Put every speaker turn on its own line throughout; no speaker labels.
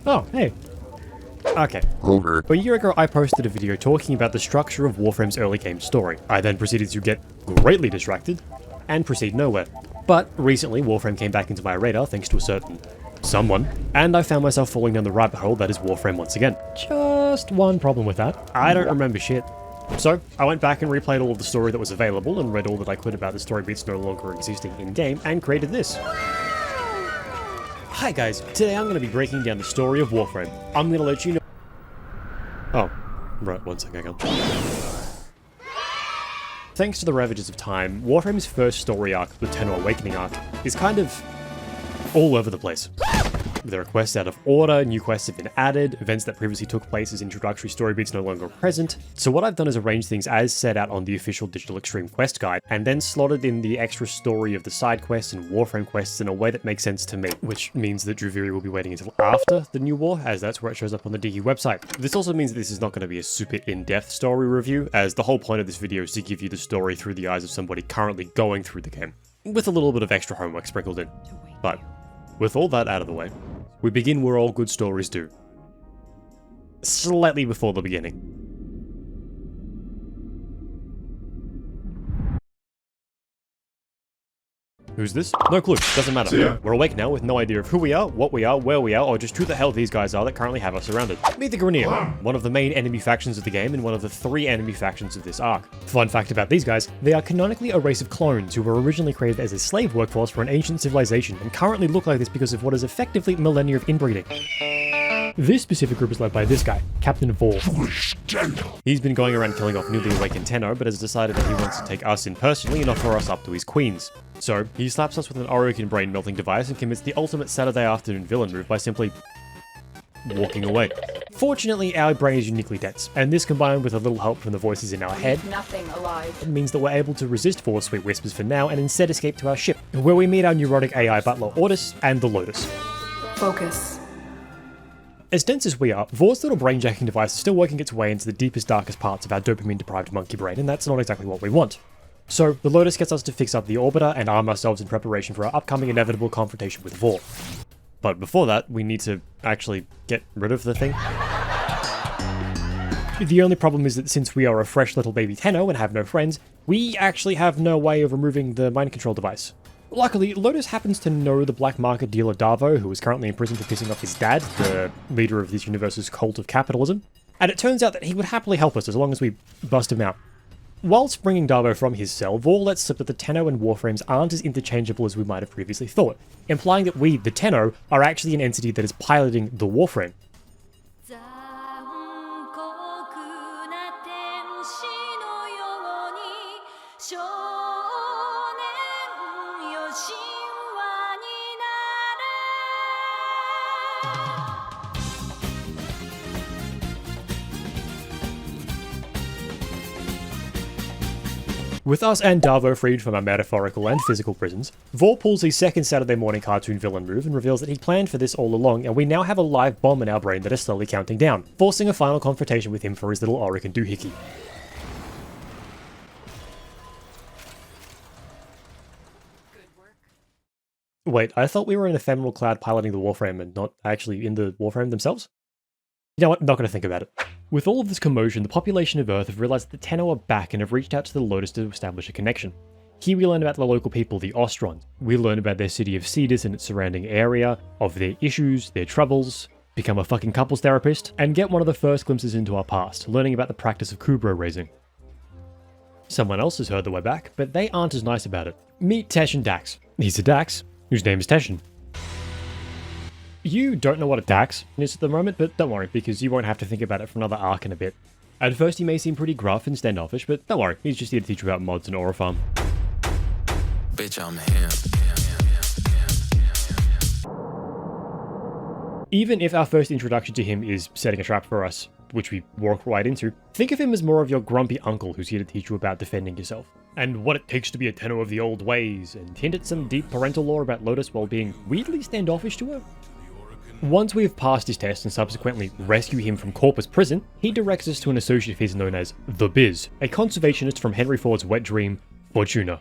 Oh, hey. Okay.
Over.
A year ago, I posted a video talking about the structure of Warframe's early game story. I then proceeded to get greatly distracted and proceed nowhere. But recently, Warframe came back into my radar thanks to a certain someone, and I found myself falling down the rabbit hole that is Warframe once again. Just one problem with that. I don't remember shit. So, I went back and replayed all of the story that was available and read all that I could about the story beats no longer existing in-game and created this. Hi guys, today I'm going to be breaking down the story of Warframe. I'm going to let you know... Oh, right, one second, hang on. Thanks to the ravages of time, Warframe's first story arc, the Tenno Awakening arc, is kind of all over the place. There are quests out of order, new quests have been added, events that previously took place as introductory story beats no longer present. So what I've done is arrange things as set out on the official Digital Extreme quest guide, and then slotted in the extra story of the side quests and Warframe quests in a way that makes sense to me, which means that Druviri will be waiting until after the new war, as that's where it shows up on the DQ website. This also means that this is not going to be a super in-depth story review, as the whole point of this video is to give you the story through the eyes of somebody currently going through the game, with a little bit of extra homework sprinkled in. But with all that out of the way, we begin where all good stories do. Slightly before the beginning. Who's this? No clue, doesn't matter. We're awake now with no idea of who we are, what we are, where we are, or just who the hell these guys are that currently have us surrounded. Meet the Grineer, one of the main enemy factions of the game and one of the 3 enemy factions of this arc. Fun fact about these guys, they are canonically a race of clones who were originally created as a slave workforce for an ancient civilization and currently look like this because of what is effectively millennia of inbreeding. This specific group is led by this guy, Captain Vor. He's been going around killing off newly awakened Tenno, but has decided that he wants to take us in personally and offer us up to his queens. So, he slaps us with an Orokin brain melting device and commits the ultimate Saturday afternoon villain move by simply walking away. Fortunately, our brain is uniquely dense, and this combined with a little help from the voices in our head
Nothing alive.
means that we're able to resist Vor's sweet whispers for now and instead escape to our ship, where we meet our neurotic AI butler Ordis and the Lotus.
Focus.
As dense as we are, Vor's little brain-jacking device is still working its way into the deepest, darkest parts of our dopamine-deprived monkey brain, and that's not exactly what we want. So, the Lotus gets us to fix up the orbiter and arm ourselves in preparation for our upcoming inevitable confrontation with Vor. But before that, we need to actually get rid of the thing. The only problem is that since we are a fresh little baby Tenno and have no friends, we actually have no way of removing the mind control device. Luckily, Lotus happens to know the black market dealer Darvo, who is currently in prison for pissing off his dad, the leader of this universe's cult of capitalism, and it turns out that he would happily help us as long as we bust him out. Whilst bringing Darvo from his cell, Vor lets slip that the Tenno and Warframes aren't as interchangeable as we might have previously thought, implying that we, the Tenno, are actually an entity that is piloting the Warframe. With us and Darvo freed from our metaphorical and physical prisons, Vor pulls his second Saturday morning cartoon villain move and reveals that he planned for this all along, and we now have a live bomb in our brain that is slowly counting down, forcing a final confrontation with him for his little Orokin doohickey. Wait, I thought we were an ephemeral cloud piloting the Warframe and not actually in the Warframe themselves? You know what, not gonna think about it. With all of this commotion, the population of Earth have realized that the Tenno are back and have reached out to the Lotus to establish a connection. Here we learn about the local people, the Ostrons. We learn about their city of Cetus and its surrounding area, of their issues, their troubles, become a fucking couples therapist, and get one of the first glimpses into our past, learning about the practice of Kubro raising. Someone else has heard that we're back, but they aren't as nice about it. Meet Tesh and Dax. He's a Dax, whose name is Teshin. You don't know what a Dax is at the moment, but don't worry, because you won't have to think about it for another arc in a bit. At first he may seem pretty gruff and standoffish, but don't worry, he's just here to teach you about mods and Aura Farm.
Bitch, I'm him.
Even if our first introduction to him is setting a trap for us, which we walk right into, think of him as more of your grumpy uncle who's here to teach you about defending yourself, and what it takes to be a Tenno of the old ways, and hint at some deep parental lore about Lotus while being weirdly standoffish to her. Once we have passed his test and subsequently rescue him from Corpus prison, he directs us to an associate of his known as The Biz, a conservationist from Henry Ford's wet dream, Fortuna.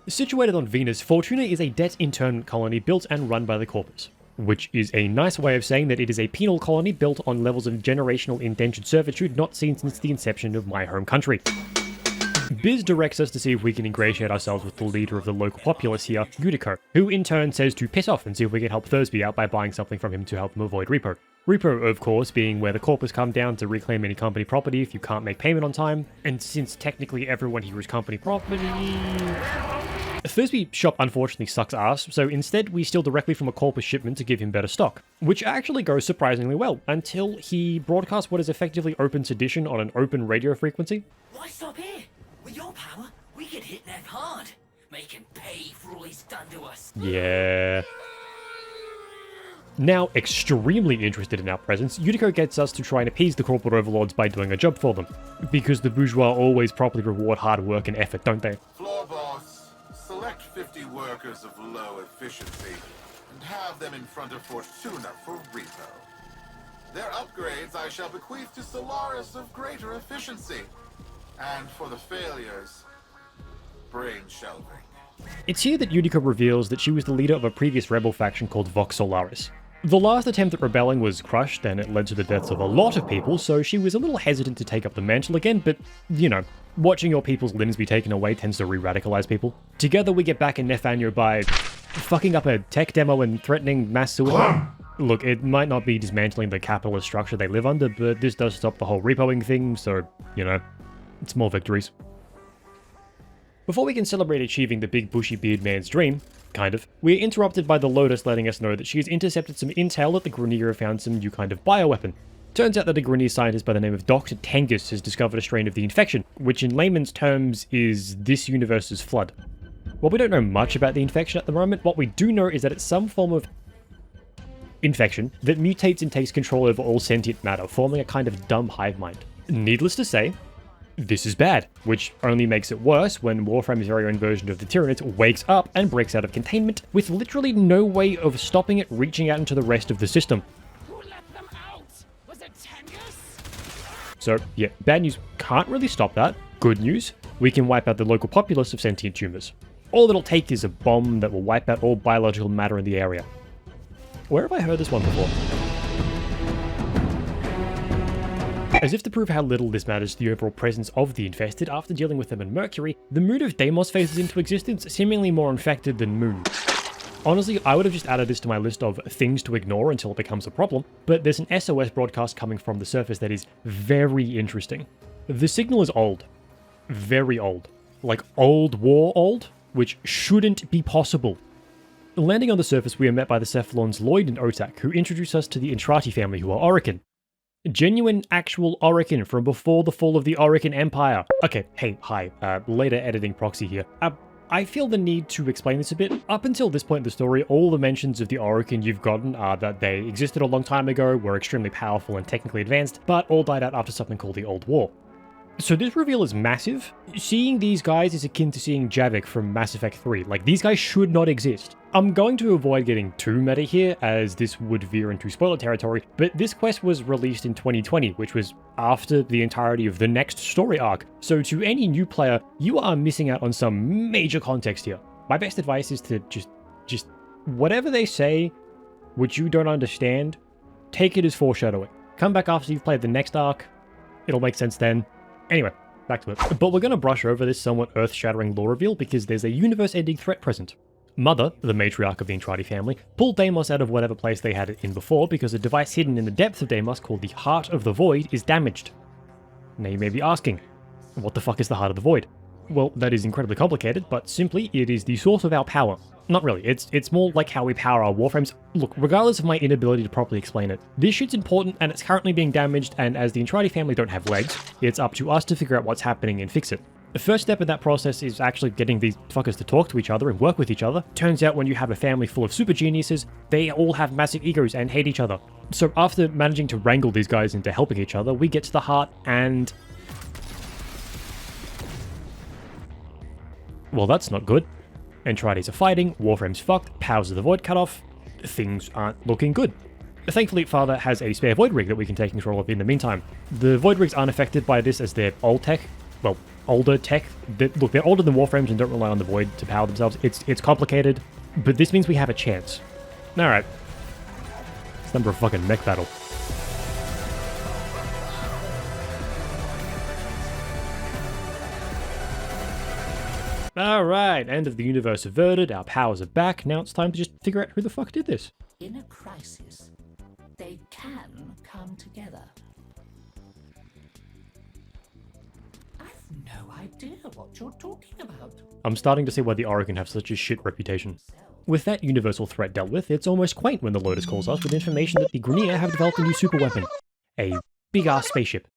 Situated on Venus, Fortuna is a debt internment colony built and run by the Corpus. which is a nice way of saying that it is a penal colony built on levels of generational indentured servitude not seen since the inception of my home country. Biz directs us to see if we can ingratiate ourselves with the leader of the local populace here, Yutiko, who in turn says to piss off and see if we can help Thursby out by buying something from him to help him avoid repo. Repo, of course, being where the corpus come down to reclaim any company property if you can't make payment on time, and since technically everyone here is company property... Thursby shop unfortunately sucks ass, so instead we steal directly from a corpus shipment to give him better stock, which actually goes surprisingly well, until he broadcasts what is effectively open sedition on an open radio frequency.
Why stop here? With your power, we can hit Nev hard. Make him pay for all he's done to us.
Yeah. Now extremely interested in our presence, Yutiko gets us to try and appease the corporate overlords by doing a job for them. Because the bourgeois always properly reward hard work and effort, don't they?
Floor boss, select 50 workers of low efficiency and have them in front of Fortuna for repo. Their upgrades I shall bequeath to Solaris of greater efficiency. And for the failures, brain shelving.
It's here that Yutiko reveals that she was the leader of a previous rebel faction called Vox Solaris. The last attempt at rebelling was crushed, and it led to the deaths of a lot of people, so she was a little hesitant to take up the mantle again, but, you know, watching your people's limbs be taken away tends to re-radicalize people. Together we get back in Nefanya by fucking up a tech demo and threatening mass suicide. Look, it might not be dismantling the capitalist structure they live under, but this does stop the whole repoing thing, so, you know, small victories. Before we can celebrate achieving the big bushy beard man's dream, kind of, we're interrupted by the Lotus letting us know that she has intercepted some intel that the Grenier have found some new kind of bioweapon. Turns out that a Grenier scientist by the name of Dr. Tengus has discovered a strain of the infection, which in layman's terms is this universe's flood. While we don't know much about the infection at the moment, what we do know is that it's some form of infection that mutates and takes control over all sentient matter, forming a kind of dumb hive mind. Needless to say, this is bad, which only makes it worse when Warframe's very own version of the Tyranids wakes up and breaks out of containment, with literally no way of stopping it reaching out into the rest of the system.
Who let them out? Was it Tengus?
So, yeah, bad news, can't really stop that. Good news, we can wipe out the local populace of sentient tumors. All it'll take is a bomb that will wipe out all biological matter in the area. Where have I heard this one before? As if to prove how little this matters to the overall presence of the infested, after dealing with them in Mercury, the moon of Deimos phases into existence, seemingly more infected than Moon. Honestly, I would have just added this to my list of things to ignore until it becomes a problem, but there's an SOS broadcast coming from the surface that is very interesting. The signal is old. Very old. Like old war old, which shouldn't be possible. Landing on the surface, we are met by the Cephalons Lloyd and Otak, who introduce us to the Entrati family, who are Orican. Genuine, actual Orican from before the fall of the Orican Empire. Okay, hey, hi, later editing proxy here. I feel the need to explain this a bit. Up until this point in the story, all the mentions of the Orican you've gotten are that they existed a long time ago, were extremely powerful and technically advanced, but all died out after something called the Old War. So this reveal is massive. Seeing these guys is akin to seeing Javik from Mass Effect 3. Like, these guys should not exist. I'm going to avoid getting too meta here, as this would veer into spoiler territory, but this quest was released in 2020, which was after the entirety of the next story arc. So to any new player, you are missing out on some major context here. My best advice is to just whatever they say, which you don't understand, take it as foreshadowing. Come back after you've played the next arc. It'll make sense then. Anyway, back to it. But we're going to brush over this somewhat earth-shattering lore reveal because there's a universe-ending threat present. Mother, the matriarch of the Entrati family, pulled Deimos out of whatever place they had it in before because a device hidden in the depths of Deimos called the Heart of the Void is damaged. Now you may be asking, what the fuck is the Heart of the Void? Well, that is incredibly complicated, but simply, it is the source of our power. Not really, it's more like how we power our warframes. Look, regardless of my inability to properly explain it, this shit's important and it's currently being damaged, and as the Entrati family don't have legs, it's up to us to figure out what's happening and fix it. The first step in that process is actually getting these fuckers to talk to each other and work with each other. Turns out when you have a family full of super geniuses, they all have massive egos and hate each other. So after managing to wrangle these guys into helping each other, we get to the heart and... well, that's not good. Entrades are fighting, Warframe's fucked, powers of the Void cut off. Things aren't looking good. Thankfully, Father has a spare Void Rig that we can take control of in the meantime. The Void Rigs aren't affected by this as they're old tech. Well, older tech. Look, they're older than Warframes and don't rely on the Void to power themselves. It's complicated, but this means we have a chance. Alright. Time for a fucking mech battle. Alright, end of the universe averted, our powers are back, now it's time to just figure out who the fuck did this.
In a crisis, they can come together. I've no idea what you're talking about.
I'm starting to see why the Oregon have such a shit reputation. With that universal threat dealt with, it's almost quaint when the Lotus calls us with information that the Grenier have developed a new super weapon. A big-ass spaceship.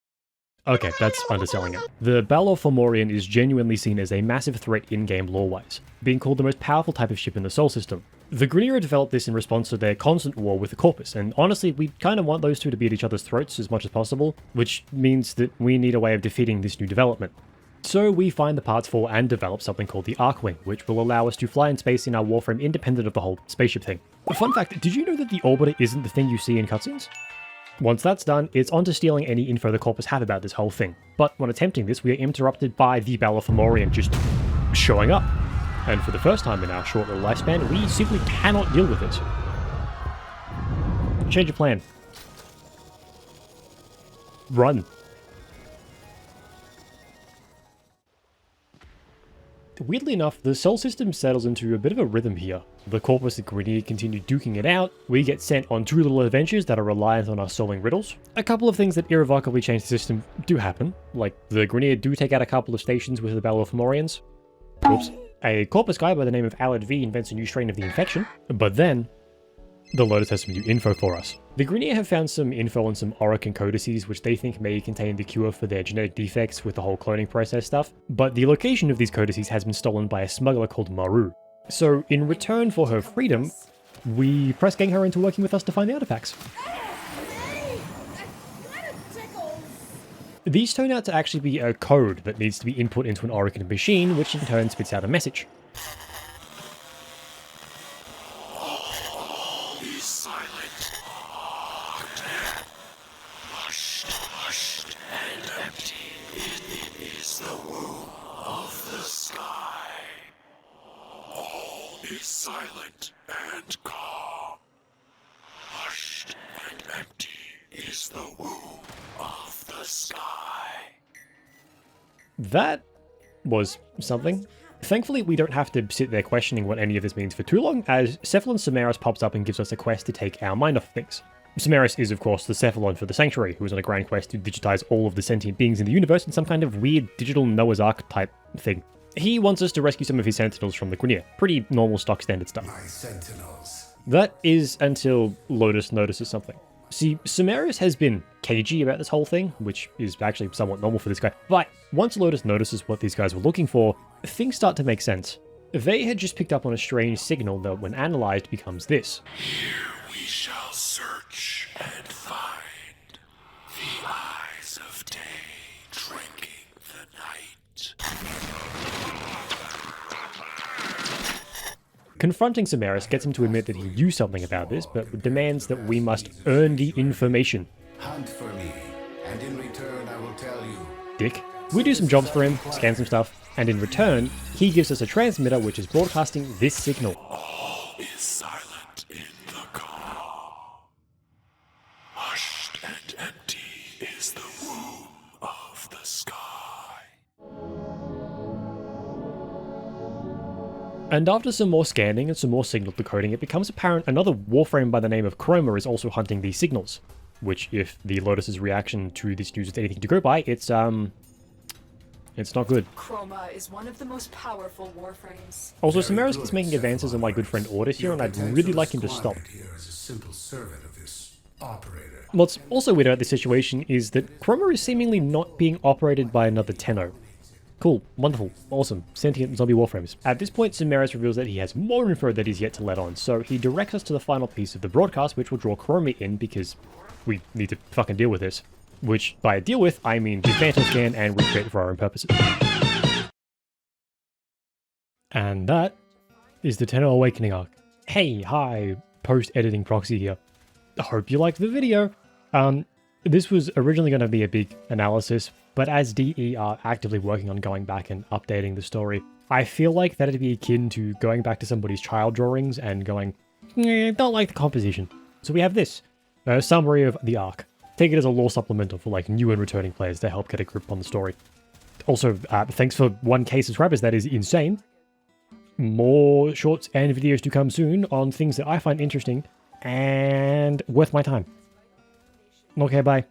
Okay, that's underselling it. The Balor Fomorian is genuinely seen as a massive threat in-game lore-wise, being called the most powerful type of ship in the Sol system. The Grenier developed this in response to their constant war with the Corpus, and honestly, we kind of want those two to be at each other's throats as much as possible, which means that we need a way of defeating this new development. So we find the parts for and develop something called the Arcwing, which will allow us to fly in space in our warframe independent of the whole spaceship thing. A fun fact, did you know that the orbiter isn't the thing you see in cutscenes? Once that's done, it's on to stealing any info the Corpus have about this whole thing. But when attempting this, we are interrupted by the Balor Fomorian just showing up. And for the first time in our short little lifespan, we simply cannot deal with it. Change of plan. Run. Weirdly enough, the Sol system settles into a bit of a rhythm here. The Corpus and Grenier continue duking it out, we get sent on two little adventures that are reliant on us solving riddles. A couple of things that irrevocably change the system do happen, like the Grenier do take out a couple of stations with the Balor Fomorians. Oops. A Corpus guy by the name of Alad V invents a new strain of the infection, but then the Lotus has some new info for us. The Grenier have found some info on some Orokin codices which they think may contain the cure for their genetic defects with the whole cloning process stuff, but the location of these codices has been stolen by a smuggler called Maru. So in return for her freedom, we press gang her into working with us to find the artifacts. These turn out to actually be a code that needs to be input into an Orokin machine, which in turn spits out a message.
Silent and calm. Hushed and empty is the womb of the sky.
That was something. Thankfully, we don't have to sit there questioning what any of this means for too long, as Cephalon Samaris pops up and gives us a quest to take our mind off things. Samaris is, of course, the Cephalon for the Sanctuary, who is on a grand quest to digitize all of the sentient beings in the universe in some kind of weird digital Noah's Ark type thing. He wants us to rescue some of his sentinels from the Grenier. Pretty normal stock standard stuff.
My sentinels.
That is until Lotus notices something. See, Samaris has been cagey about this whole thing, which is actually somewhat normal for this guy. But once Lotus notices what these guys were looking for, things start to make sense. They had just picked up on a strange signal that when analyzed becomes this.
Here we shall search and find the eyes of day drinking the night.
Confronting Samaris gets him to admit that he knew something about this, but demands that we must earn the information.
Hunt for me, and in return I will tell you.
Dick. We do some jobs for him, scan some stuff, and in return, he gives us a transmitter which is broadcasting this signal.
All is silent in the calm. Hushed and empty is the womb of the sky.
And after some more scanning and some more signal decoding, it becomes apparent another warframe by the name of Chroma is also hunting these signals. Which, if the Lotus's reaction to this news is anything to go by, it's not good.
Chroma is one of the most powerful warframes.
Also, Samaris is making advances on my good friend Ordis here, and I'd really like him to stop.
Here as a simple servant of this operator.
What's also weird about this situation is that Chroma is seemingly not being operated by another Tenno. Cool, wonderful, awesome, sentient zombie warframes. At this point, Samaris reveals that he has more info that he's yet to let on, so he directs us to the final piece of the broadcast, which will draw Chroma in because we need to fucking deal with this. Which, by deal with, I mean do phantom scan and recreate for our own purposes. And that is the Tenno Awakening arc. Hey, hi, post-editing proxy here. I hope you liked the video. This was originally going to be a big analysis, but as DE are actively working on going back and updating the story, I feel like that'd be akin to going back to somebody's child drawings and going, don't like the composition. So we have this. A summary of the arc. Take it as a lore supplemental for like new and returning players to help get a grip on the story. Also, thanks for 1K subscribers. That is insane. More shorts and videos to come soon on things that I find interesting and worth my time. Okay, bye.